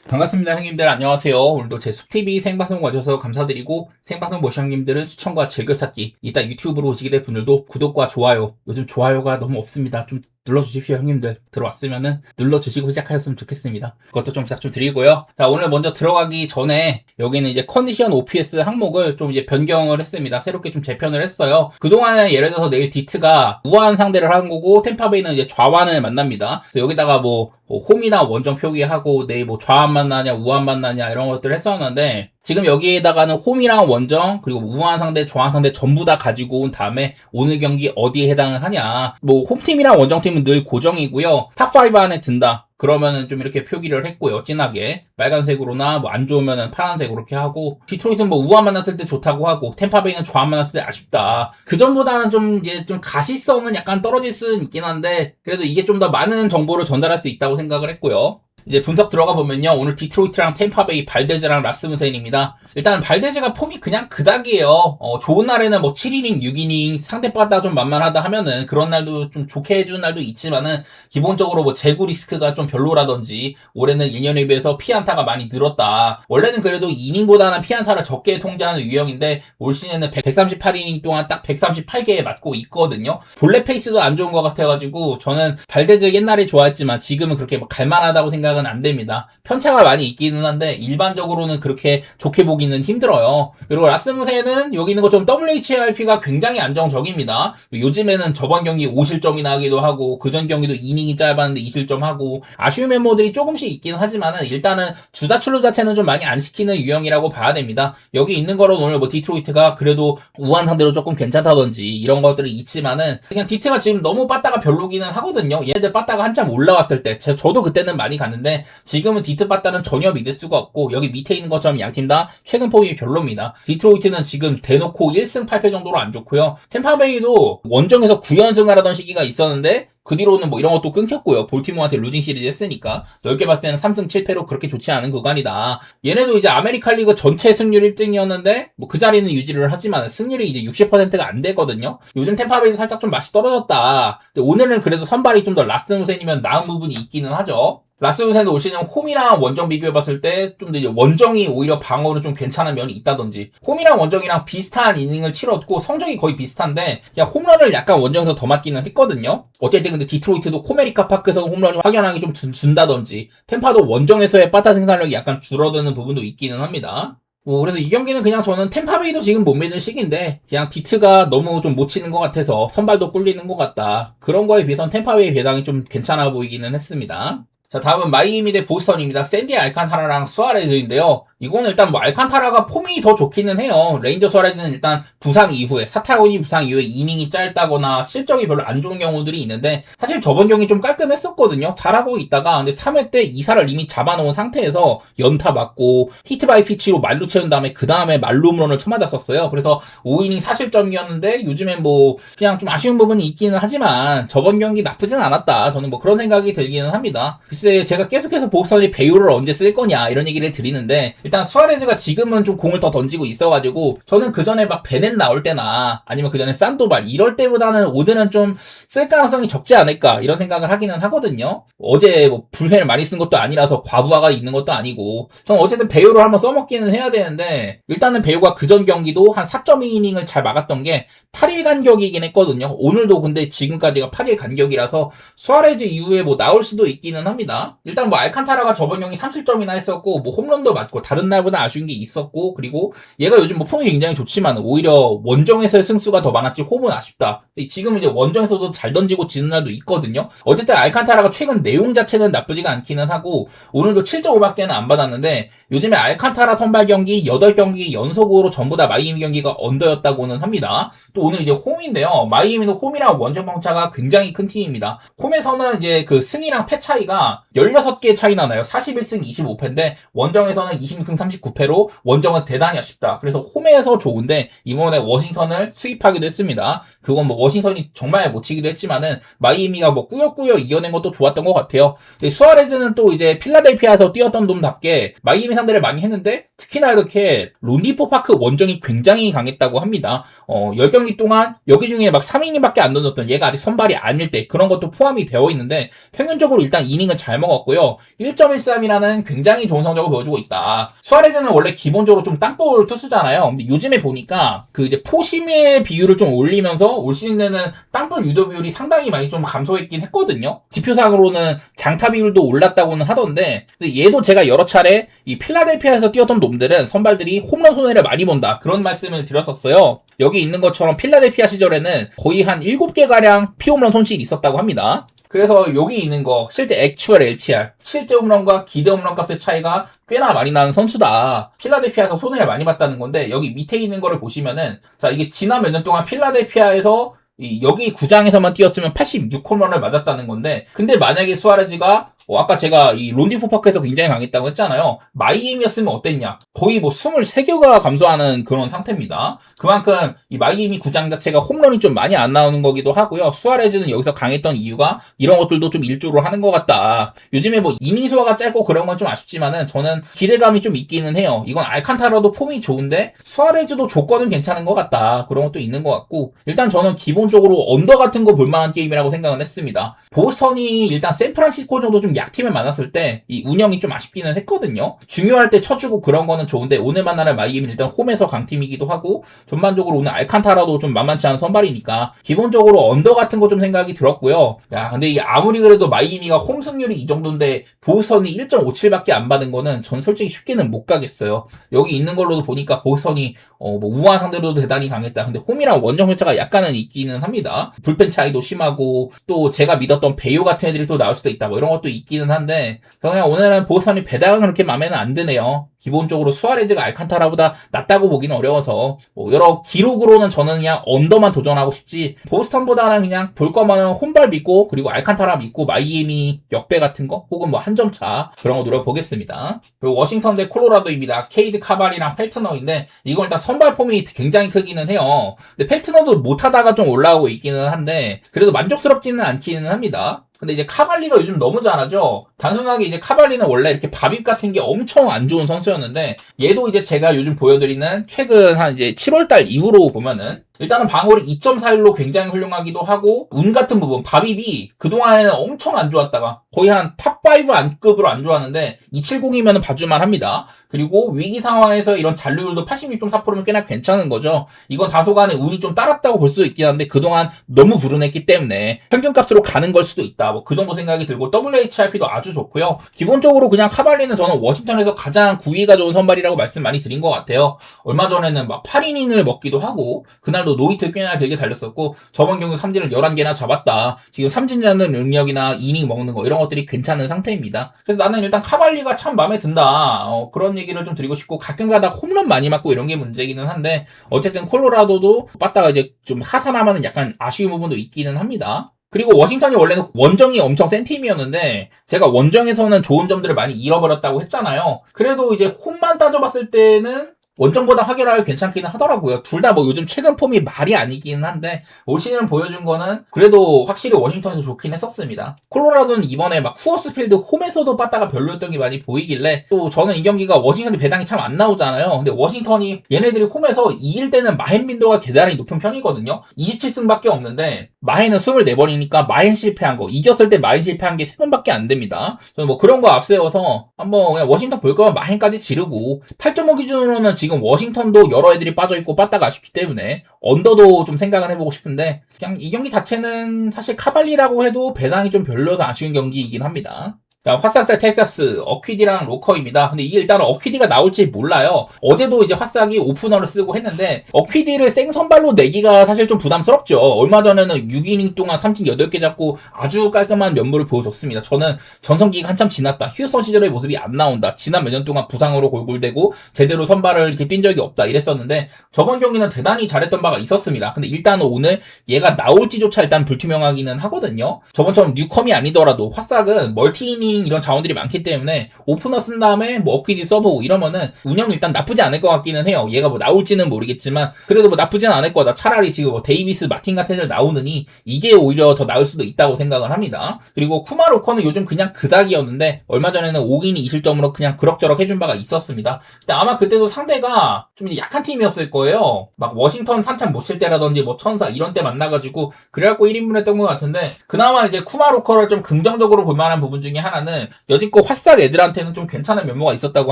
반갑습니다, 형님들. 안녕하세요. 오늘도 제 숲TV 생방송 와줘서 감사드리고, 생방송 보신 형님들은 추천과 즐겨찾기, 이따 유튜브로 오시게 될 분들도 구독과 좋아요, 요즘 좋아요가 너무 없습니다. 좀 눌러주십시오, 형님들. 들어왔으면은 눌러주시고 시작하셨으면 좋겠습니다. 그것도 좀 부탁 좀 드리고요. 자, 오늘 먼저 들어가기 전에 여기는 이제 컨디션 OPS 항목을 좀 이제 변경을 했습니다. 새롭게 좀 재편을 했어요. 그동안에 예를 들어서 내일 디트가 우한 상대를 하는 거고, 템파베이는 이제 좌완을 만납니다. 여기다가 뭐 홈이나 원정 표기하고 내일 뭐 좌완 만나냐 우완 만나냐 이런 것들을 했었는데, 지금 여기에다가는 홈이랑 원정 그리고 우한 상대 좌완 상대 전부 다 가지고 온 다음에 오늘 경기 어디에 해당을 하냐, 뭐 홈팀이랑 원정팀은 늘 고정이고요. 탑5 안에 든다 그러면은 좀 이렇게 표기를 했고요. 진하게 빨간색으로나 뭐 안 좋으면은 파란색으로 이렇게 하고, 디트로이트는 뭐 우한 만났을 때 좋다고 하고 템파베이는 좌완 만났을 때 아쉽다. 그 전보다는 좀 이제 좀 가시성은 약간 떨어질 수는 있긴 한데, 그래도 이게 좀 더 많은 정보를 전달할 수 있다고 생각을 했고요. 이제 분석 들어가 보면요, 오늘 디트로이트랑 템파베이, 발데즈랑 라스무센입니다. 일단 발데즈가 폼이 그냥 그닥이에요. 좋은 날에는 뭐 7이닝 6이닝 상대보다 좀 만만하다 하면은 그런 날도 좀 좋게 해주는 날도 있지만은, 기본적으로 뭐 제구 리스크가 좀 별로라든지 올해는 예년에 비해서 피안타가 많이 늘었다. 원래는 그래도 이닝보다는 피안타를 적게 통제하는 유형인데 올 시즌에는 138이닝 동안 딱 138개에 맞고 있거든요. 본래 페이스도 안 좋은 것 같아가지고 저는 발데즈 옛날에 좋아했지만 지금은 그렇게 뭐 갈만하다고 생각은 안 됩니다. 편차가 많이 있기는 한데 일반적으로는 그렇게 좋게 보기는 힘들어요. 그리고 라스무센은 여기 있는 것처럼 WHIP가 굉장히 안정적입니다. 요즘에는 저번 경기 5실점이나 하기도 하고 그전 경기도 이닝이 짧았는데 2실점하고 아쉬운 멤버들이 조금씩 있긴 하지만은 일단은 주자 출루 자체는 좀 많이 안 시키는 유형이라고 봐야 됩니다. 여기 있는 거로 오늘 뭐 디트로이트가 그래도 우한 상대로 조금 괜찮다든지 이런 것들이 있지만은, 그냥 디트가 지금 너무 빠따가 별로기는 하거든요. 얘네들 빠따가 한참 올라왔을 때 저도 그때는 많이 갔는데 지금은 디트 빠따는 전혀 믿을 수가 없고, 여기 밑에 있는 것처럼 양팀 다 최근 폼이 별로입니다. 디트로이트는 지금 대놓고 1승 8패 정도로 안 좋고요. 템파베이도 원정에서 9연승을 하던 시기가 있었는데 그 뒤로는 뭐 이런 것도 끊겼고요. 볼티모어한테 루징 시리즈 했으니까 넓게 봤을 때는 3승 7패로 그렇게 좋지 않은 구간이다. 얘네도 이제 아메리칸 리그 전체 승률 1등이었는데 뭐 그 자리는 유지를 하지만 승률이 이제 60%가 안 되거든요. 요즘 템파베이도 살짝 좀 맛이 떨어졌다. 근데 오늘은 그래도 선발이 좀 더 라스무센이면 나은 부분이 있기는 하죠. 라스무센도 올 시즌 홈이랑 원정 비교해봤을 때 좀 더 원정이 오히려 방어로 좀 괜찮은 면이 있다든지, 홈이랑 원정이랑 비슷한 이닝을 치렀고 성적이 거의 비슷한데 그냥 홈런을 약간 원정에서 더 맞기는 했거든요. 어쨌든 근데 디트로이트도 코메리카 파크에서 홈런이 확연하게 좀 준다든지, 템파도 원정에서의 빠따 생산력이 약간 줄어드는 부분도 있기는 합니다. 그래서 이 경기는 그냥 저는 템파베이도 지금 못 믿는 시기인데 그냥 디트가 너무 좀 못 치는 것 같아서 선발도 꿀리는 것 같다. 그런 거에 비해서는 템파베이 배당이 좀 괜찮아 보이기는 했습니다. 자, 다음은 마이애미 대 보스턴입니다. 샌디 알칸타라랑 수아레즈인데요. 이거는 일단 뭐 알칸타라가 폼이 더 좋기는 해요. 레인저 수아레즈는 일단 부상 이후에, 사타구니 부상 이후에 이닝이 짧다거나 실적이 별로 안 좋은 경우들이 있는데, 사실 저번 경기 좀 깔끔했었거든요. 잘하고 있다가 근데 3회 때 2사를 이미 잡아놓은 상태에서 연타 맞고 히트 바이 피치로 말루 채운 다음에 그 다음에 말루 홈런을 쳐맞았었어요. 그래서 5이닝 4실점이었는데 요즘엔 뭐 그냥 좀 아쉬운 부분이 있기는 하지만 저번 경기 나쁘진 않았다. 저는 뭐 그런 생각이 들기는 합니다. 글쎄 제가 계속해서 보스턴이 배우를 언제 쓸 거냐 이런 얘기를 드리는데, 일단 수아레즈가 지금은 좀 공을 더 던지고 있어가지고 저는 그 전에 막 베넷 나올 때나 아니면 그 전에 산도발 이럴 때보다는 오드는 좀 쓸 가능성이 적지 않을까 이런 생각을 하기는 하거든요. 어제 뭐 불펜을 많이 쓴 것도 아니라서 과부하가 있는 것도 아니고, 저는 어쨌든 배우를 한번 써먹기는 해야 되는데, 일단은 배우가 그전 경기도 한 4.2이닝을 잘 막았던 게 8일 간격이긴 했거든요. 오늘도 근데 지금까지가 8일 간격이라서 수아레즈 이후에 뭐 나올 수도 있기는 합니다. 일단 뭐 알칸타라가 저번 경기 3실점이나 했었고 뭐 홈런도 맞고 다른 날보다 아쉬운 게 있었고, 그리고 얘가 요즘 뭐 폼이 굉장히 좋지만 오히려 원정에서의 승수가 더 많았지 홈은 아쉽다. 지금 이제 원정에서도 잘 던지고 지는 날도 있거든요. 어쨌든 알칸타라가 최근 내용 자체는 나쁘지가 않기는 하고 오늘도 7.5밖에는 안 받았는데, 요즘에 알칸타라 선발 경기 8경기 연속으로 전부 다 마이애미 경기가 언더였다고는 합니다. 또 오늘 이제 홈인데요. 마이애미는 홈이랑 원정 격차가 굉장히 큰 팀입니다. 홈에서는 이제 그 승이랑 패 차이가 16개 차이 나나요. 41승 25패인데 원정에서는 26승 6승 39패로 원정은 대단히 아쉽다. 그래서 홈에서 좋은데 이번에 워싱턴을 스윕하기도 했습니다. 그건 뭐 워싱턴이 정말 못 치기도 했지만은 마이애미가 뭐 꾸역꾸역 이겨낸 것도 좋았던 것 같아요. 근데 수아레즈는 또 이제 필라델피아에서 뛰었던 놈답게 마이애미 상대를 많이 했는데 특히나 이렇게 론디포 파크 원정이 굉장히 강했다고 합니다. 10경기 동안 여기 중에 막 3이닝밖에 안 던졌던 얘가 아직 선발이 아닐 때 그런 것도 포함이 되어 있는데 평균적으로 일단 이닝은 잘 먹었고요. 1.13이라는 굉장히 좋은 성적을 보여주고 있다. 수아레즈는 원래 기본적으로 좀 땅볼 투수잖아요. 근데 요즘에 보니까 그 이제 포심의 비율을 좀 올리면서 올 시즌에는 땅볼 유도 비율이 상당히 많이 좀 감소했긴 했거든요. 지표상으로는 장타 비율도 올랐다고는 하던데 근데 얘도 제가 여러 차례 이 필라델피아에서 뛰었던 놈들은 선발들이 홈런 손해를 많이 본다 그런 말씀을 드렸었어요. 여기 있는 것처럼 필라델피아 시절에는 거의 한 7개가량 피홈런 손실이 있었다고 합니다. 그래서 여기 있는 거 실제 액추얼 LTR 실제 홈런과 기대 홈런 값의 차이가 꽤나 많이 나는 선수다. 필라델피아에서 손해를 많이 봤다는 건데 여기 밑에 있는 거를 보시면은 자 이게 지난 몇 년 동안 필라델피아에서 여기 구장에서만 뛰었으면 86홈런을 맞았다는 건데 근데 만약에 수아레즈가 아까 제가 이 론디포 파크에서 굉장히 강했다고 했잖아요. 마이애미였으면 어땠냐? 거의 뭐 23개가 감소하는 그런 상태입니다. 그만큼 이 마이애미 구장 자체가 홈런이 좀 많이 안 나오는 거기도 하고요. 수아레즈는 여기서 강했던 이유가 이런 것들도 좀 일조를 하는 것 같다. 요즘에 뭐 이닝 소화가 짧고 그런 건 좀 아쉽지만은 저는 기대감이 좀 있기는 해요. 이건 알칸타라도 폼이 좋은데 수아레즈도 조건은 괜찮은 것 같다. 그런 것도 있는 것 같고 일단 저는 기본적으로 언더 같은 거 볼만한 게임이라고 생각을 했습니다. 보스턴이 일단 샌프란시스코 정도 좀 약팀을 만났을 때 이 운영이 좀 아쉽기는 했거든요. 중요할 때 쳐주고 그런 거는 좋은데 오늘 만나는 마이애미는 일단 홈에서 강팀이기도 하고 전반적으로 오늘 알칸타라도 좀 만만치 않은 선발이니까 기본적으로 언더 같은 거 좀 생각이 들었고요. 야 근데 이게 아무리 그래도 마이애미가 홈 승률이 이 정도인데 보스턴이 1.57밖에 안 받은 거는 전 솔직히 쉽게는 못 가겠어요. 여기 있는 걸로도 보니까 보스턴이 뭐 우한 상대로도 대단히 강했다. 근데 홈이랑 원정 회차가 약간은 있기는 합니다. 불펜 차이도 심하고 또 제가 믿었던 베이오 같은 애들이 또 나올 수도 있다. 뭐 이런 것도 있기는 한데 그냥 오늘은 보스턴이 배당은 그렇게 마음에는 안 드네요. 기본적으로 수아레즈가 알칸타라보다 낫다고 보기는 어려워서 뭐 여러 기록으로는 저는 그냥 언더만 도전하고 싶지 보스턴보다는 그냥 볼 거면은 홈발 믿고 그리고 알칸타라 믿고 마이애미 역배 같은 거 혹은 뭐 한 점 차 그런 거 노려보겠습니다. 그리고 워싱턴 대 콜로라도입니다. 케이드 카발이랑 펠트너인데 이건 일단 선발 폼이 굉장히 크기는 해요. 근데 펠트너도 못하다가 좀 올라오고 있기는 한데 그래도 만족스럽지는 않기는 합니다. 근데 이제 카발리가 요즘 너무 잘하죠. 단순하게 이제 카발리는 원래 이렇게 밥입 같은 게 엄청 안 좋은 선수였는데 얘도 이제 제가 요즘 보여드리는 최근 한 이제 7월달 이후로 보면은 일단은 방어율이 2.41로 굉장히 훌륭하기도 하고 운 같은 부분 밥입이 그동안에는 엄청 안 좋았다가 거의 한 탑5 안급으로 안 좋았는데 270이면 봐줄만 합니다. 그리고 위기 상황에서 이런 잔류율도 86.4%면 꽤나 괜찮은 거죠. 이건 다소간에 운이 좀 따랐다고 볼 수도 있긴 한데 그동안 너무 불운했기 때문에 평균값으로 가는 걸 수도 있다. 뭐 그 정도 생각이 들고 WHRP도 아주 좋고요. 기본적으로 그냥 카발리는 저는 워싱턴에서 가장 구위가 좋은 선발이라고 말씀 많이 드린 것 같아요. 얼마 전에는 막 8이닝을 먹기도 하고 그날도 노히트 꽤나 길게 달렸었고 저번 경기 삼진을 11개나 잡았다. 지금 삼진 잡는 능력이나 이닝 먹는 거 이런 것들이 괜찮은 상태입니다. 그래서 나는 일단 카발리가 참 마음에 든다. 그런 얘기를 좀 드리고 싶고 가끔가다 홈런 많이 맞고 이런 게 문제기는 한데 어쨌든 콜로라도도 빠따가 이제 좀 하산하면 약간 아쉬운 부분도 있기는 합니다. 그리고 워싱턴이 원래는 원정이 엄청 센 팀이었는데 제가 원정에서는 좋은 점들을 많이 잃어버렸다고 했잖아요. 그래도 이제 홈만 따져봤을 때는 원정보다 확연하게 괜찮기는 하더라고요. 둘 다 뭐 요즘 최근 폼이 말이 아니기는 한데 올 시즌 보여준 거는 그래도 확실히 워싱턴에서 좋긴 했었습니다. 콜로라도는 이번에 막 쿠어스 필드 홈에서도 빠따가 별로였던 게 많이 보이길래 또 저는 이 경기가 워싱턴이 배당이 참 안 나오잖아요. 근데 워싱턴이 얘네들이 홈에서 이길 때는 마헨 빈도가 대단히 높은 편이거든요. 27승밖에 없는데 마헨은 24번이니까 마헨 실패한 거 이겼을 때 마헨 실패한 게 3번밖에 안 됩니다. 저는 뭐 그런 거 앞세워서 한번 그냥 워싱턴 볼 거면 마헨까지 지르고 8.5 기준으로는 지금 워싱턴도 여러 애들이 빠져있고 빠따가 아쉽기 때문에 언더도 좀 생각을 해보고 싶은데 그냥 이 경기 자체는 사실 카발리라고 해도 배당이 좀 별로여서 아쉬운 경기이긴 합니다. 화싹 텍사스 어퀴디랑 로커입니다. 근데 이게 일단은 어퀴디가 나올지 몰라요. 어제도 이제 화싹이 오프너를 쓰고 했는데 어퀴디를 생선발로 내기가 사실 좀 부담스럽죠. 얼마 전에는 6이닝 동안 삼진 8개 잡고 아주 깔끔한 면모를 보여줬습니다. 저는 전성기가 한참 지났다. 휴스턴 시절의 모습이 안 나온다. 지난 몇 년 동안 부상으로 골골대고 제대로 선발을 이렇게 뛴 적이 없다 이랬었는데 저번 경기는 대단히 잘했던 바가 있었습니다. 근데 일단은 오늘 얘가 나올지조차 일단 불투명하기는 하거든요. 저번처럼 뉴컴이 아니더라도 화싹은 멀티이닝 이닝 이런 자원들이 많기 때문에 오프너 쓴 다음에 뭐 어퀴지 써보고 이러면은 운영이 일단 나쁘지 않을 것 같기는 해요. 얘가 뭐 나올지는 모르겠지만 그래도 뭐 나쁘진 않을 거다. 차라리 지금 뭐 데이비스, 마틴 같은 애들 나오느니 이게 오히려 더 나을 수도 있다고 생각을 합니다. 그리고 쿠마로커는 요즘 그냥 그닥이었는데 얼마 전에는 5이닝 2실점으로 그냥 그럭저럭 해준 바가 있었습니다. 근데 아마 그때도 상대가 좀 약한 팀이었을 거예요. 막 워싱턴 한참 못 칠 때라든지 뭐 천사 이런 때 만나가지고 그래갖고 1인분 했던 것 같은데 그나마 이제 쿠마로커를 좀 긍정적으로 볼 만한 부분 중에 하나는 여지껏 화싹 애들한테는 좀 괜찮은 면모가 있었다고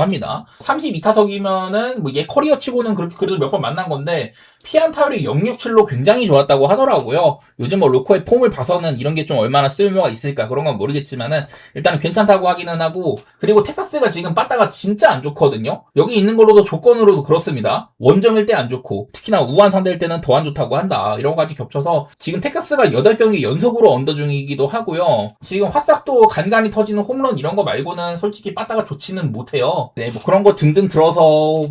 합니다. 32타석이면은 뭐 얘 커리어 치고는 그래도 몇 번 만난 건데 피안타율이 0.67로 굉장히 좋았다고 하더라고요. 요즘 뭐 로커의 폼을 봐서는 이런 게 좀 얼마나 쓸모가 있을까 그런 건 모르겠지만은 일단은 괜찮다고 하기는 하고 그리고 텍사스가 지금 빠따가 진짜 안 좋거든요. 여기 있는 걸로도 조건으로도 그렇습니다. 원정일 때 안 좋고 특히나 우한 상대일 때는 더 안 좋다고 한다. 이런 거까지 겹쳐서 지금 텍사스가 8경기 연속으로 언더 중이기도 하고요. 지금 화싹도 간간히 터지는 홈런 이런 거 말고는 솔직히 빠따가 좋지는 못해요. 네, 뭐 그런 거 등등 들어서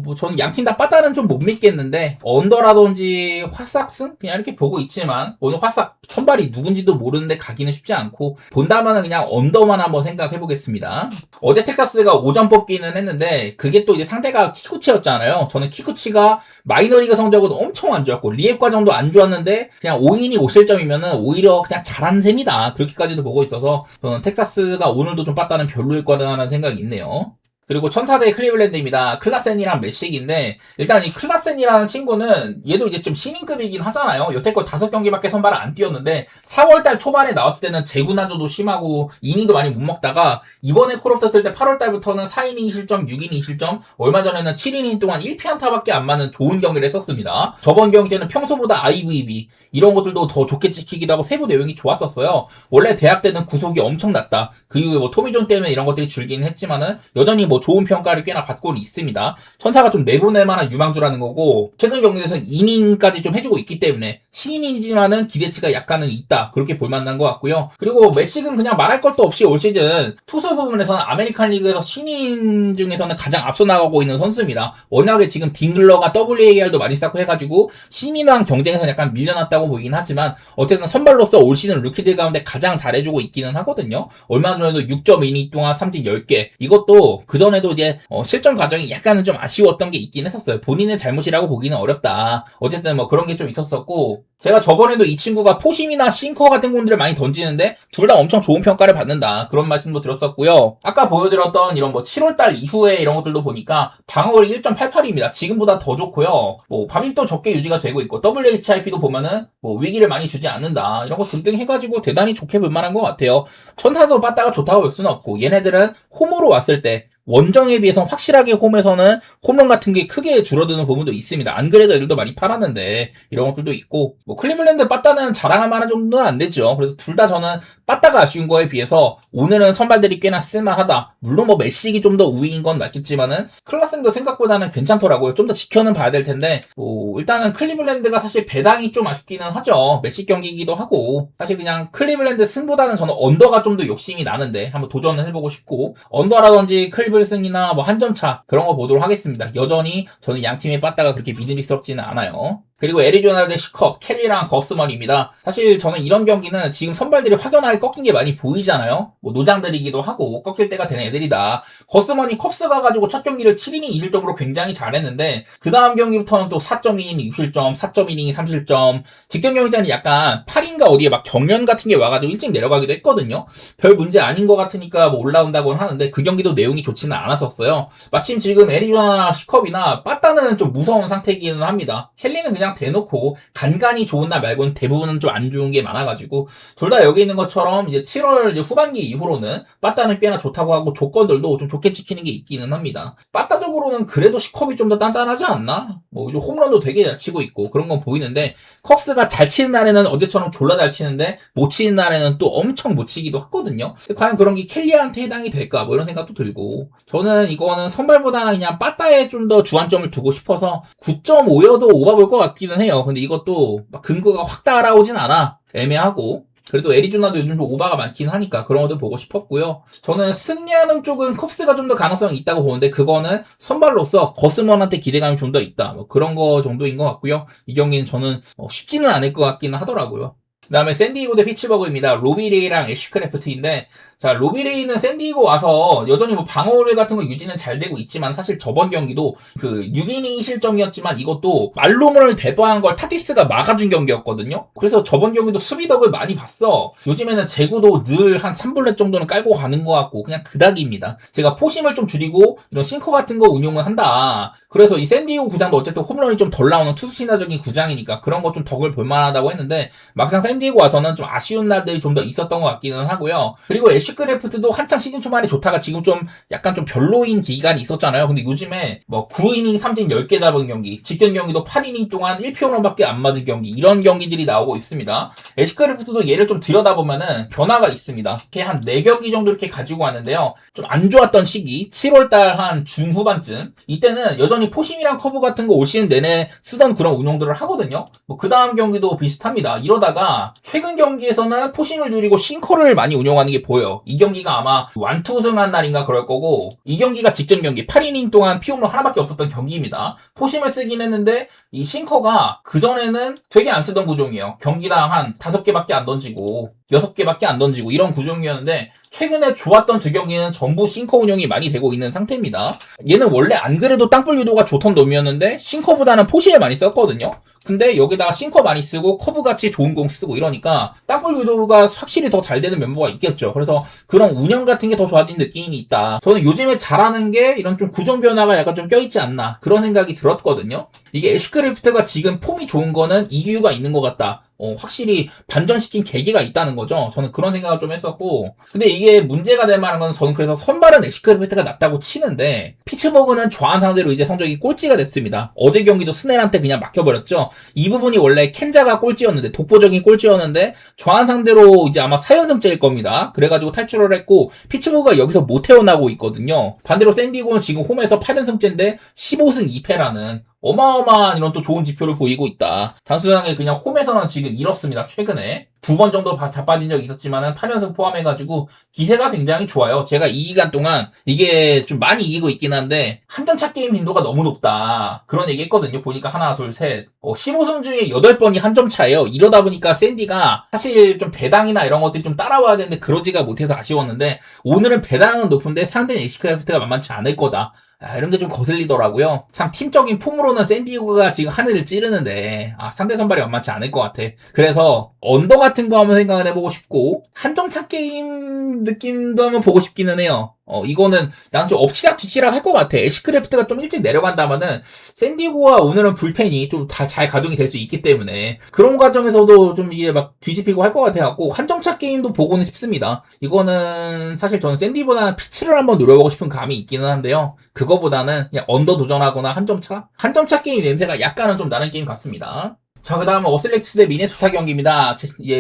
뭐 저는 양팀 다 빠따는 좀 못 믿겠는데 언더라든지 화싹승 그냥 이렇게 보고 있지만 오늘 화싹 선발이 누군지도 모르는데 가기는 쉽지 않고 본다면은 그냥 언더만 한번 생각해 보겠습니다. 어제 텍사스가 5점 뽑기는 했는데 그게 또 이제 상대가 키쿠치였잖아요. 저는 키쿠치가 마이너리그 성적은 엄청 안 좋았고 리앱 과정도 안 좋았는데 그냥 5이닝 5실점이면은 오히려 그냥 잘한 셈이다. 그렇게까지도 보고 있어서 저는 텍사스가 오늘도 좀 빠따는 별로일 거다라는 생각이 있네요. 그리고 천사대 클리블랜드입니다. 클라센이랑 메식인데 일단 이 클라센이라는 친구는 얘도 이제 좀 신인급이긴 하잖아요. 여태껏 5경기밖에 선발을 안 뛰었는데 4월달 초반에 나왔을 때는 재구난조도 심하고 이닝도 많이 못 먹다가 이번에 콜업 떴을 때 8월달부터는 4이닝 실점, 6이닝 실점 얼마 전에는 7이닝 동안 1피안타밖에 안 맞는 좋은 경기를 했었습니다. 저번 경기 때는 평소보다 IVB 이런 것들도 더 좋게 지키기도 하고 세부 내용이 좋았었어요. 원래 대학 때는 구속이 엄청 낮다. 그 이후에 뭐 토미존 때문에 이런 것들이 줄긴 했지만은 여전히 뭐 좋은 평가를 꽤나 받고는 있습니다. 천사가 좀 내보낼 만한 유망주라는 거고 최근 경기에서는 이닝까지 좀 해주고 있기 때문에 신인이지만은 기대치가 약간은 있다. 그렇게 볼만한 것 같고요. 그리고 메식은 그냥 말할 것도 없이 올 시즌 투수 부분에서는 아메리칸 리그에서 신인 중에서는 가장 앞서 나가고 있는 선수입니다. 워낙에 지금 딩글러가 WAR도 많이 쌓고 해가지고 신인왕 경쟁에서는 약간 밀려났다고 보이긴 하지만 어쨌든 선발로서 올 시즌 루키들 가운데 가장 잘해주고 있기는 하거든요. 얼마 전에도 6.2이닝 동안 삼진 10개 이것도 그전에도 이제 실점 과정이 약간은 좀 아쉬웠던 게 있긴 했었어요. 본인의 잘못이라고 보기는 어렵다. 어쨌든 뭐 그런 게 좀 있었었고 제가 저번에도 이 친구가 포심이나 싱커 같은 공들을 많이 던지는데 둘 다 엄청 좋은 평가를 받는다. 그런 말씀도 들었었고요. 아까 보여드렸던 이런 뭐 7월달 이후에 이런 것들도 보니까 방어율이 1.88입니다. 지금보다 더 좋고요. 뭐 밤입도 적게 유지가 되고 있고 WHIP도 보면은 뭐 위기를 많이 주지 않는다. 이런 거 등등 해가지고 대단히 좋게 볼 만한 것 같아요. 천사도 빠따가 좋다고 볼 수는 없고 얘네들은 홈으로 왔을 때 원정에 비해서 확실하게 홈에서는 홈런 같은 게 크게 줄어드는 부분도 있습니다. 안 그래도 애들도 많이 팔았는데 이런 것들도 있고 뭐 클리블랜드 빠따는 자랑할 만한 정도는 안 되죠. 그래서 둘 다 저는 빠따가 아쉬운 거에 비해서 오늘은 선발들이 꽤나 쓸만하다. 물론 뭐 메식이 좀 더 우위인 건 맞겠지만은 클라센도 생각보다는 괜찮더라고요. 좀 더 지켜는 봐야 될 텐데 뭐 일단은 클리블랜드가 사실 배당이 좀 아쉽기는 하죠. 메식 경기이기도 하고 사실 그냥 클리블랜드 승보다는 저는 언더가 좀 더 욕심이 나는데 한번 도전을 해보고 싶고 언더라든지 클리블승이나 뭐 한 점 차 그런 거 보도록 하겠습니다. 여전히 저는 양 팀의 빠따가 그렇게 믿음직스럽지는 않아요. 그리고 애리조나 대 시컵, 켈리랑 거스먼입니다. 사실 저는 이런 경기는 지금 선발들이 확연하게 꺾인 게 많이 보이잖아요. 뭐 노장들이기도 하고 꺾일 때가 되는 애들이다. 거스먼이 컵스 가가지고 첫 경기를 7이닝 2실점으로 굉장히 잘했는데 그 다음 경기부터는 또 4.2이닝 6실점, 4.1이닝 3실점 직전 경기 때는 약간 8인가 어디에 막 경련 같은 게 와가지고 일찍 내려가기도 했거든요. 별 문제 아닌 것 같으니까 뭐 올라온다고는 하는데 그 경기도 내용이 좋지는 않았었어요. 마침 지금 애리조나 시컵이나 빠따는 좀 무서운 상태이기는 합니다. 켈리는 그냥 대놓고 간간히 좋은 날 말고는 대부분은 좀 안 좋은 게 많아가지고 둘 다 여기 있는 것처럼 이제 7월 이제 후반기 이후로는 빠따는 꽤나 좋다고 하고 조건들도 좀 좋게 지키는 게 있기는 합니다. 빠따적으로는 그래도 시컵이 좀 더 단단하지 않나? 뭐 이제 홈런도 되게 잘 치고 있고 그런 건 보이는데 컵스가 잘 치는 날에는 어제처럼 졸라 잘 치는데 못 치는 날에는 또 엄청 못 치기도 하거든요. 과연 그런 게 켈리한테 해당이 될까? 뭐 이런 생각도 들고 저는 이거는 선발보다는 그냥 빠따에 좀 더 주안점을 두고 싶어서 9.5여도 오바볼 것 같기는 해요. 근데 이것도 막 근거가 확 따라오진 않아. 애매하고 그래도 애리조나도 요즘 좀 오바가 많긴 하니까 그런 것도 보고 싶었고요. 저는 승리하는 쪽은 컵스가 좀 더 가능성이 있다고 보는데 그거는 선발로서 거스먼한테 기대감이 좀 더 있다. 뭐 그런 거 정도인 것 같고요. 이 경기는 저는 쉽지는 않을 것 같기는 하더라고요. 그 다음에 샌디에고 대 피츠버그입니다. 로비레이랑 애쉬크래프트인데 자, 로비레이는 샌디에고 와서 여전히 뭐 방어율 같은 거 유지는 잘 되고 있지만 사실 저번 경기도 그 6이닝 실점이었지만 이것도 말로문을 대방한 걸 타티스가 막아준 경기였거든요. 그래서 저번 경기도 수비덕을 많이 봤어. 요즘에는 제구도 늘 한 3볼넷 정도는 깔고 가는 것 같고 그냥 그닥입니다. 제가 포심을 좀 줄이고 이런 싱커 같은 거 운용을 한다. 그래서 이 샌디에고 구장도 어쨌든 홈런이 좀 덜 나오는 투수 신화적인 구장이니까 그런 거 좀 덕을 볼만하다고 했는데 막상 샌디에고 와서는 좀 아쉬운 날들이 좀 더 있었던 것 같기는 하고요. 그리고 애쉬크래프트도 한창 시즌 초반에 좋다가 지금 좀 약간 좀 별로인 기간이 있었잖아요. 근데 요즘에 뭐 9이닝 3진 10개 잡은 경기, 직전 경기도 8이닝 동안 1피홈런밖에 안 맞은 경기, 이런 경기들이 나오고 있습니다. 애쉬크래프트도 얘를 좀 들여다보면은 변화가 있습니다. 이렇게 한 4경기 정도 이렇게 가지고 왔는데요. 좀 안 좋았던 시기, 7월달 한 중후반쯤, 이때는 여전히 포심이랑 커브 같은 거 올 시즌 내내 쓰던 그런 운용들을 하거든요. 뭐 그 다음 경기도 비슷합니다. 이러다가 최근 경기에서는 포심을 줄이고 싱커를 많이 운용하는 게 보여요. 이 경기가 아마 완투승한 날인가 그럴 거고, 이 경기가 직전 경기 8이닝 동안 피홈런 하나밖에 없었던 경기입니다. 포심을 쓰긴 했는데 이 싱커가 그전에는 되게 안 쓰던 구종이에요. 경기당 한 5개밖에 안 던지고 6개밖에 안 던지고 이런 구종이었는데 최근에 좋았던 두 경기는 전부 싱커 운용이 많이 되고 있는 상태입니다. 얘는 원래 안 그래도 땅볼 유도가 좋던 놈이었는데 싱커보다는 포시에 많이 썼거든요. 근데 여기다가 싱커 많이 쓰고 커브같이 좋은 공 쓰고 이러니까 땅볼 유도가 확실히 더 잘 되는 멤버가 있겠죠. 그래서 그런 운영 같은 게 더 좋아진 느낌이 있다. 저는 요즘에 잘하는 게 이런 좀 구종 변화가 약간 좀 껴있지 않나 그런 생각이 들었거든요. 이게 애쉬크래프트가 지금 폼이 좋은 거는 이유가 있는 것 같다. 확실히 반전시킨 계기가 있다는 거죠. 저는 그런 생각을 좀 했었고. 근데 이게 문제가 될 만한 건 저는 그래서 선발은 애쉬크래프트가 낫다고 치는데 피츠버그는 좌한 상대로 이제 성적이 꼴찌가 됐습니다. 어제 경기도 스넬한테 그냥 막혀버렸죠. 이 부분이 원래 켄자가 꼴찌였는데 독보적인 꼴찌였는데 좌한 상대로 이제 아마 4연승째일 겁니다. 그래가지고 탈출을 했고 피츠버그가 여기서 못 헤어나고 있거든요. 반대로 샌디에고는 지금 홈에서 8연승째인데 15승 2패라는 어마어마한 이런 또 좋은 지표를 보이고 있다. 단순하게 그냥 홈에서는 지금 잃었습니다. 최근에 2번 정도 자빠진 적이 있었지만은 8연승 포함해가지고 기세가 굉장히 좋아요. 제가 이 기간 동안 이게 좀 많이 이기고 있긴 한데 한점차 게임 빈도가 너무 높다. 그런 얘기 했거든요. 보니까 하나, 둘, 셋. 15승 중에 8번이 한 점 차예요. 이러다 보니까 샌디가 사실 좀 배당이나 이런 것들이 좀 따라와야 되는데 그러지가 못해서 아쉬웠는데 오늘은 배당은 높은데 상대는 애쉬크래프트가 만만치 않을 거다. 이런 게 좀 거슬리더라고요. 참 팀적인 폼으로는 샌디에고가 지금 하늘을 찌르는데 상대 선발이 만만치 않을 것 같아. 그래서 언더 같은 거 한번 생각을 해보고 싶고 한 점 차 게임 느낌도 한번 보고 싶기는 해요. 이거는 나는 좀 엎치락뒤치락 할 것 같아. 애쉬크래프트가 좀 일찍 내려간다면은 샌디에고와 오늘은 불펜이 좀 다 잘 가동이 될 수 있기 때문에 그런 과정에서도 좀 이게 막 뒤집히고 할 것 같아갖고 한 점 차 게임도 보고는 싶습니다. 이거는 사실 저는 샌디보다는 피치를 한번 노려보고 싶은 감이 있기는 한데요. 그거보다는 그냥 언더 도전하거나 한 점 차? 한 점 차 게임 냄새가 약간은 좀 나는 게임 같습니다. 자, 그 다음은 어슬렉스 대 미네소타 경기입니다.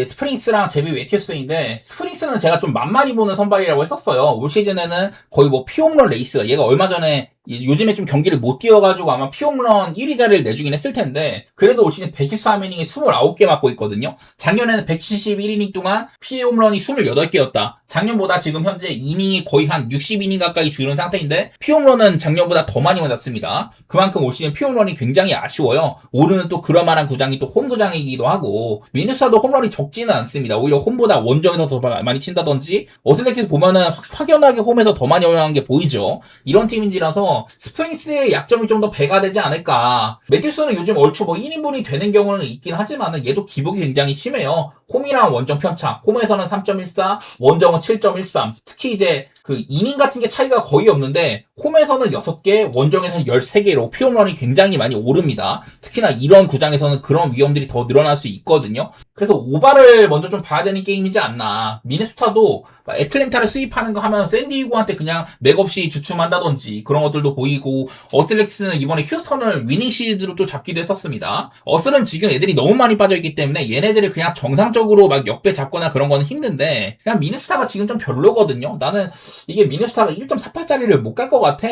스프링스랑 제비 웨티어스인데, 스프링스는 제가 좀 만만히 보는 선발이라고 했었어요. 올 시즌에는 거의 뭐 피홈런 레이스가, 얘가 얼마 전에 요즘에 좀 경기를 못 뛰어가지고 아마 피홈런 1위 자리를 내주긴 했을 텐데 그래도 올 시즌 113이닝에 29개 맞고 있거든요. 작년에는 171이닝 동안 피홈런이 28개였다. 작년보다 지금 현재 이닝이 거의 한 60이닝 가까이 줄은 상태인데 피홈런은 작년보다 더 많이 맞았습니다. 그만큼 올 시즌 피홈런이 굉장히 아쉬워요. 올해는 또 그럴만한 구장이 또 홈구장이기도 하고 미네소타도 홈런이 적지는 않습니다. 오히려 홈보다 원정에서 더 많이 친다든지 어슬렉스 보면은 확연하게 홈에서 더 많이 활용한 게 보이죠. 이런 팀인지라서 스프링스의 약점이 좀 더 배가 되지 않을까. 매튜스는 요즘 얼추 뭐 1인분이 되는 경우는 있긴 하지만은 얘도 기복이 굉장히 심해요. 홈이랑 원정 편차. 홈에서는 3.14, 원정은 7.13. 특히 이제 그 이닝 같은 게 차이가 거의 없는데 홈에서는 6개, 원정에서는 13개로 피홈런이 굉장히 많이 오릅니다. 특히나 이런 구장에서는 그런 위험들이 더 늘어날 수 있거든요. 그래서 오바를 먼저 좀 봐야 되는 게임이지 않나. 미네소타도 애틀랜타를 수입하는 거 하면 샌디에고한테 그냥 맥없이 주춤한다든지 그런 것들도 보이고 어슬렉스는 이번에 휴스턴을 위닝 시리즈로 또 잡기도 했었습니다. 어슬은 지금 애들이 너무 많이 빠져있기 때문에 얘네들이 그냥 정상적으로 막 역배 잡거나 그런 거는 힘든데 그냥 미네소타가 지금 좀 별로거든요. 나는 이게 미네소타가 1.48짜리를 못 갈 것 같아.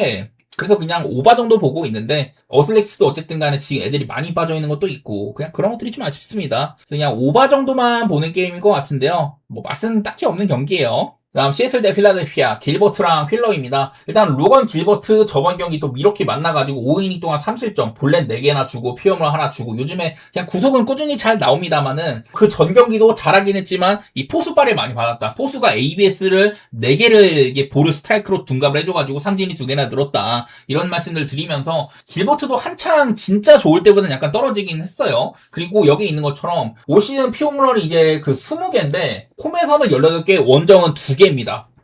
그래서 그냥 오바 정도 보고 있는데 어슬렉스도 어쨌든 간에 지금 애들이 많이 빠져있는 것도 있고 그냥 그런 것들이 좀 아쉽습니다. 그래서 그냥 오바 정도만 보는 게임인 것 같은데요. 뭐 맛은 딱히 없는 경기예요. 그다음 시애틀 대 필라델피아, 길버트랑 휠러입니다. 일단 로건 길버트 저번 경기 또 이렇게 만나가지고 5이닝 동안 3실점, 볼넷 4개나 주고 피어물 하나 주고 요즘에 그냥 구속은 꾸준히 잘 나옵니다만은 그 전 경기도 잘하긴 했지만 이 포수발에 많이 받았다. 포수가 ABS를 4개를 이게 볼을 스트라이크로 둔갑을 해줘가지고 삼진이 2개나 늘었다. 이런 말씀을 드리면서 길버트도 한창 진짜 좋을 때보다는 약간 떨어지긴 했어요. 그리고 여기 있는 것처럼 올 시즌 피홈런이 이제 그 20개인데 홈에서는 18개, 원정은 2개입니다.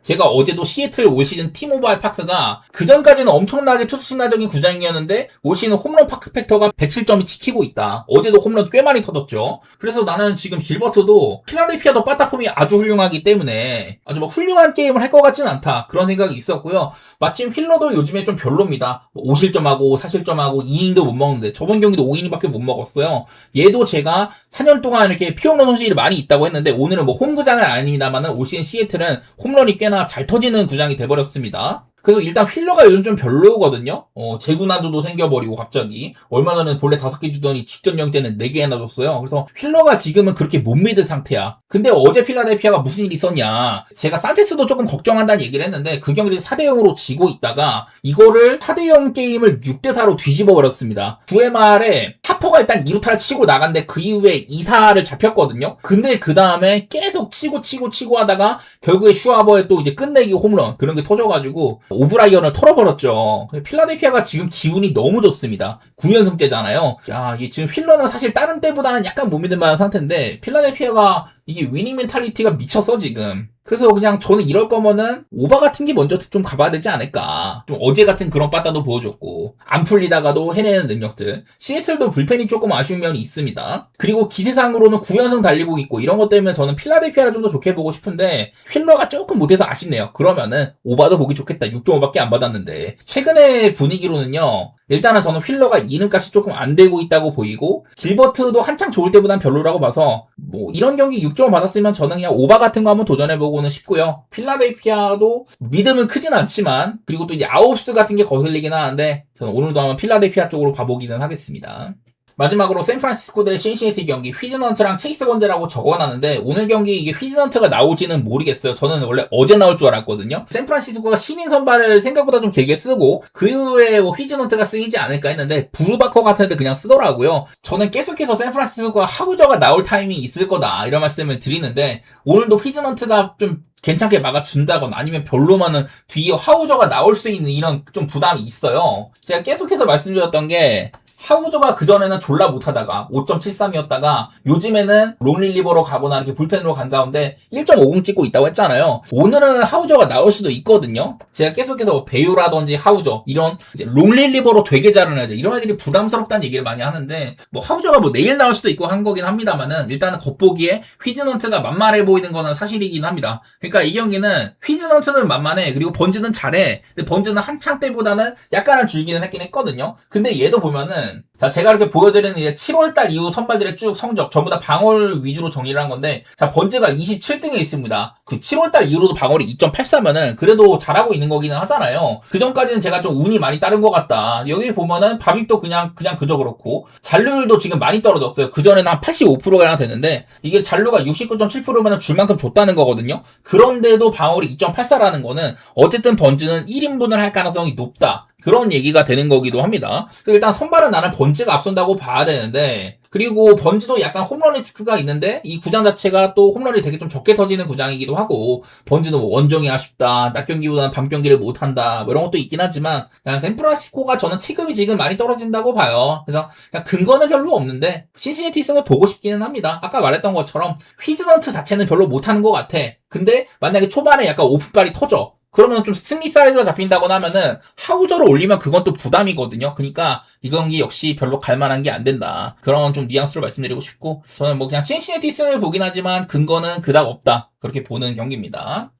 제가 어제도 시애틀 올 시즌 티모바일 파크가 그전까지는 엄청나게 투수 신화적인 구장이었는데 올 시즌 홈런 파크 팩터가 107점이 지키고 있다. 어제도 홈런 꽤 많이 터졌죠. 그래서 나는 지금 길버트도 필라델피아도 빠따폼이 아주 훌륭하기 때문에 아주 뭐 훌륭한 게임을 할 것 같지는 않다. 그런 생각이 있었고요. 마침 힐러도 요즘에 좀 별로입니다. 5실점하고 4실점하고 2이닝도 못 먹는데 저번 경기도 5이닝밖에 못 먹었어요. 얘도 제가 4년 동안 이렇게 피홈런 손실이 많이 있다고 했는데 오늘은 뭐 홈구장은 아닙니다만은 올 시즌 시애틀은 홈런이 꽤나 잘 터지는 구장이 돼버렸습니다. 그래서 일단 휠러가 요즘 좀 별로거든요. 재구난도도 생겨버리고 갑자기 얼마 전에 본래 5개 주더니 직전 영 때는 4개나 줬어요. 그래서 휠러가 지금은 그렇게 못 믿을 상태야. 근데 어제 필라델피아가 무슨 일이 있었냐. 제가 산체스도 조금 걱정한다는 얘기를 했는데 그 경기를 4대0으로 지고 있다가 이거를 4대0 게임을 6대4로 뒤집어 버렸습니다. 9회 말에 하퍼가 일단 2루타를 치고 나간데 그 이후에 2사를 잡혔거든요. 근데 그 다음에 계속 치고 하다가 결국에 슈아버의 또 이제 끝내기 홈런 그런 게 터져가지고 오브라이언을 털어버렸죠. 필라델피아가 지금 기운이 너무 좋습니다. 9연승째잖아요. 야, 이게 지금 휠러는 사실 다른 때보다는 약간 못 믿을 만한 상태인데 필라델피아가 이게 위닝 멘탈리티가 미쳤어 지금. 그래서 그냥 저는 이럴 거면은 오바 같은 게 먼저 좀 가봐야 되지 않을까. 좀 어제 같은 그런 빠따도 보여줬고 안 풀리다가도 해내는 능력들. 시애틀도 불펜이 조금 아쉬운 면이 있습니다. 그리고 기세상으로는 9연승 달리고 있고 이런 것 때문에 저는 필라델피아를 좀 더 좋게 보고 싶은데 휠러가 조금 못해서 아쉽네요. 그러면은 오바도 보기 좋겠다. 6.5밖에 안 받았는데 최근의 분위기로는요. 일단은 저는 휠러가 이름값이 조금 안 되고 있다고 보이고 길버트도 한창 좋을 때보단 별로라고 봐서 뭐 이런 경기 6.5 받았으면 저는 그냥 오바 같은 거 한번 도전해보고는 싶고요. 필라델피아도 믿음은 크진 않지만 그리고 또 이제 아홉스 같은 게 거슬리긴 하는데 저는 오늘도 한번 필라델피아 쪽으로 봐보기는 하겠습니다. 마지막으로 샌프란시스코 대 신시내티 경기 휘즈넌트랑 체이스 번제라고 적어놨는데 오늘 경기 이게 휘즈넌트가 나올지는 모르겠어요. 저는 원래 어제 나올 줄 알았거든요. 샌프란시스코가 신인 선발을 생각보다 좀 길게 쓰고 그 이후에 뭐 휘즈넌트가 쓰이지 않을까 했는데 부르바커 같은 데 그냥 쓰더라고요. 저는 계속해서 샌프란시스코가 하우저가 나올 타이밍이 있을 거다 이런 말씀을 드리는데 오늘도 휘즈넌트가 좀 괜찮게 막아준다거나 아니면 별로면은 뒤에 하우저가 나올 수 있는 이런 좀 부담이 있어요. 제가 계속해서 말씀드렸던 게 하우저가 그전에는 졸라 못하다가 5.73이었다가 요즘에는 롱릴리버로 가거나 이렇게 불펜으로 간 가운데 1.50 찍고 있다고 했잖아요. 오늘은 하우저가 나올 수도 있거든요. 제가 계속해서 배우라든지 하우저 이런 이제 롱릴리버로 되게 잘하는 애들 이런 애들이 부담스럽다는 얘기를 많이 하는데 뭐 하우저가 뭐 내일 나올 수도 있고 한 거긴 합니다만은 일단은 겉보기에 휘즈넌트가 만만해 보이는 거는 사실이긴 합니다. 그러니까 이 경기는 휘즈넌트는 만만해 그리고 번즈는 잘해. 근데 번즈는 한창 때보다는 약간은 줄기는 했긴 했거든요. 근데 얘도 보면은 자, 제가 이렇게 보여드리는 이제 7월달 이후 선발들의 쭉 성적 전부 다 방어를 위주로 정리를 한 건데 자, 번즈가 27등에 있습니다. 그 7월달 이후로도 방어를 2.84면은 그래도 잘하고 있는 거기는 하잖아요. 그 전까지는 제가 좀 운이 많이 따른 것 같다. 여기 보면은 밥입도 그냥 그저 그렇고 잔류율도 지금 많이 떨어졌어요. 그 전에는 한 85%가 됐는데 이게 잔류가 69.7%면은 줄 만큼 줬다는 거거든요. 그런데도 방어율이 2.84라는 거는 어쨌든 번즈는 1인분을 할 가능성이 높다. 그런 얘기가 되는 거기도 합니다. 일단 선발은 나는 번즈가 앞선다고 봐야 되는데 그리고 번즈도 약간 홈런 리스크가 있는데 이 구장 자체가 또 홈런이 되게 좀 적게 터지는 구장이기도 하고 번즈는 뭐 원정이 아쉽다 낮 경기보다는 밤 경기를 못한다 뭐 이런 것도 있긴 하지만 그냥 샌프란시스코가 저는 체급이 지금 많이 떨어진다고 봐요. 그래서 그냥 근거는 별로 없는데 신시내티 승을 보고 싶기는 합니다. 아까 말했던 것처럼 휘즈넌트 자체는 별로 못하는 것 같아. 근데 만약에 초반에 약간 오픈발이 터져 그러면 좀 승리 사이즈가 잡힌다거나 하면은 하우저를 올리면 그건 또 부담이거든요. 그러니까 이 경기 역시 별로 갈만한 게 안 된다. 그런 좀 뉘앙스로 말씀드리고 싶고 저는 뭐 그냥 신시내티 승을 보긴 하지만 근거는 그닥 없다. 그렇게 보는 경기입니다.